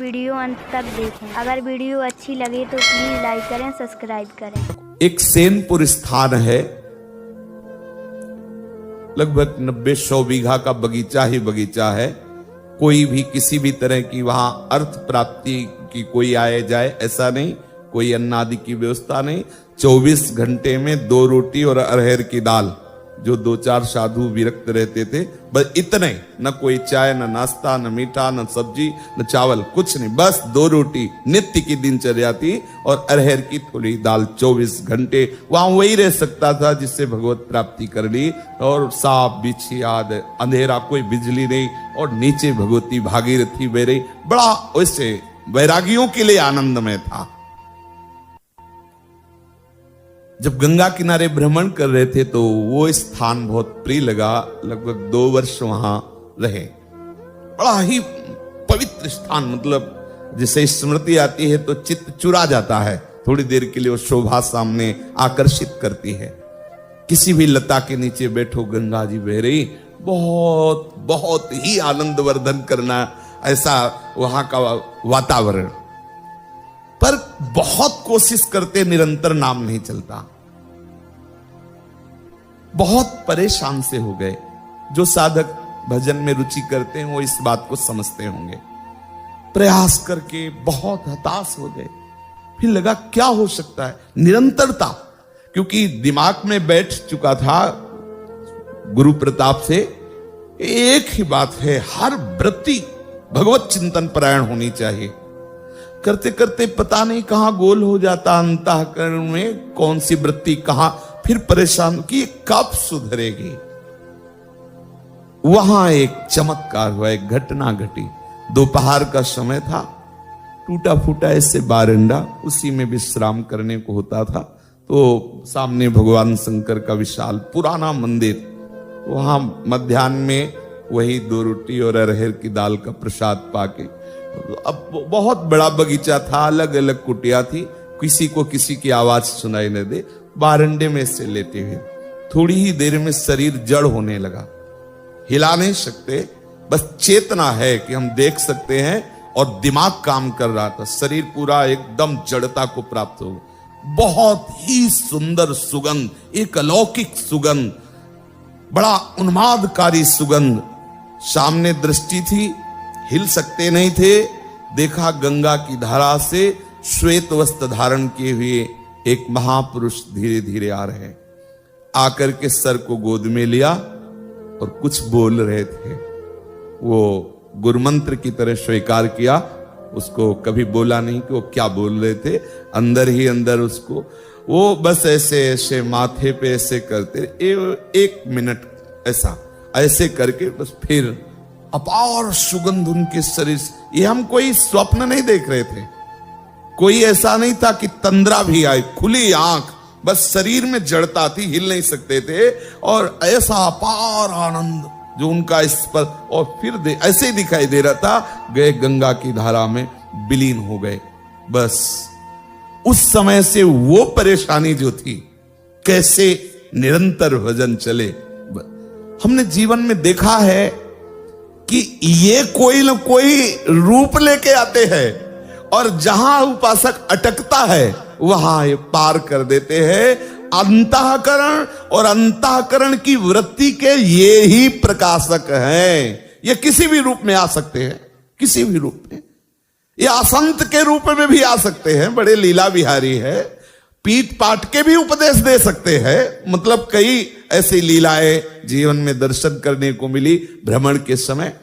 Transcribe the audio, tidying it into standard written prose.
Video अंत तक देखें। अगर वीडियो अच्छी लगे तो प्लीज लाइक करें, सब्सक्राइब करें। एक सेनपुर स्थान है, लगभग 90-100 बीघा का बगीचा ही बगीचा है। कोई भी किसी भी तरह की वहां अर्थ प्राप्ति की कोई आए जाए ऐसा नहीं, कोई अन्न आदि की व्यवस्था नहीं। 24 घंटे में 2 रोटी और अरहर की दाल, जो 2-4 साधु विरक्त रहते थे, बस इतने, न कोई चाय, न नाश्ता, न मीठा, न सब्जी, न चावल, कुछ नहीं, बस 2 रोटी नित्य की दिनचर्या थी और अरहर की थोड़ी दाल। 24 घंटे वहां वही रह सकता था जिससे भगवत प्राप्ति कर ली। और सांप बिच्छी आदि, अंधेरा, कोई बिजली नहीं, और नीचे भगवती भागीरथी बह रही। बड़ा वैसे वैरागियों के लिए आनंदमय था। जब गंगा किनारे भ्रमण कर रहे थे तो वो स्थान बहुत प्रिय लगा। लगभग 2 वर्ष वहां रहे। बड़ा ही पवित्र स्थान, मतलब जिसे स्मृति आती है तो चित्त चुरा जाता है। थोड़ी देर के लिए वो शोभा सामने आकर्षित करती है। किसी भी लता के नीचे बैठो, गंगा जी बह रही, बहुत बहुत ही आनंद वर्धन करना, ऐसा वहां का वातावरण। पर बहुत कोशिश करते, निरंतर नाम नहीं चलता। बहुत परेशान से हो गए। जो साधक भजन में रुचि करते हैं वो इस बात को समझते होंगे। प्रयास करके बहुत हताश हो गए। फिर लगा क्या हो सकता है, निरंतरता, क्योंकि दिमाग में बैठ चुका था गुरु प्रताप से एक ही बात है, हर वृत्ति भगवत चिंतन परायण होनी चाहिए। करते करते पता नहीं कहां गोल हो जाता अंतःकरण में, कौन सी वृत्ति कहां, फिर परेशान कि कब सुधरेगी। वहां एक चमत्कार हुआ, एक घटना घटी। दोपहर का समय था, टूटा फूटा ऐसे बारंडा, उसी में विश्राम करने को होता था। तो सामने भगवान शंकर का विशाल पुराना मंदिर, वहां मध्याह्न में वही 2 रोटी और अरहर की दाल का प्रसाद पाके, अब बहुत बड़ा बगीचा था, अलग अलग कुटिया थी, किसी को किसी की आवाज सुनाई न दे। बारंडे में से लेते हुए थोड़ी ही देर में शरीर जड़ होने लगा। हिला नहीं सकते, बस चेतना है कि हम देख सकते हैं, और दिमाग काम कर रहा था। शरीर पूरा एकदम जड़ता को प्राप्त हो। बहुत ही सुंदर सुगंध, एक अलौकिक सुगंध, बड़ा उन्मादकारी सुगंध। सामने दृष्टि थी, हिल सकते नहीं थे। देखा गंगा की धारा से श्वेत वस्त्र धारण किए हुए एक महापुरुष धीरे धीरे आ रहे। आकर के सर को गोद में लिया और कुछ बोल रहे थे। वो गुरुमंत्र की तरह स्वीकार किया। उसको कभी बोला नहीं कि वो क्या बोल रहे थे, अंदर ही अंदर उसको वो बस ऐसे ऐसे माथे पे ऐसे करते, 1 मिनट ऐसा ऐसे करके बस फिर अपार सुगंध उनके शरीर से। ये हम कोई स्वप्न नहीं देख रहे थे, कोई ऐसा नहीं था कि तंद्रा भी आए, खुली आंख, बस शरीर में जड़ता थी, हिल नहीं सकते थे। और ऐसा अपार आनंद जो उनका इस पर, और फिर ऐसे ही दिखाई दे रहा था, गए गंगा की धारा में विलीन हो गए। बस उस समय से वो परेशानी जो थी, कैसे निरंतर भजन चले। हमने जीवन में देखा है कि ये कोई न कोई रूप लेके आते हैं, और जहां उपासक अटकता है वहां ये पार कर देते हैं। अंतःकरण और अंतःकरण की वृत्ति के ये ही प्रकाशक हैं। ये किसी भी रूप में आ सकते हैं, किसी भी रूप में। ये असंत के रूप में भी आ सकते हैं, बड़े लीला विहारी है, पीट पाट के भी उपदेश दे सकते हैं। मतलब कई ऐसी लीलाएं जीवन में दर्शन करने को मिली भ्रमण के समय।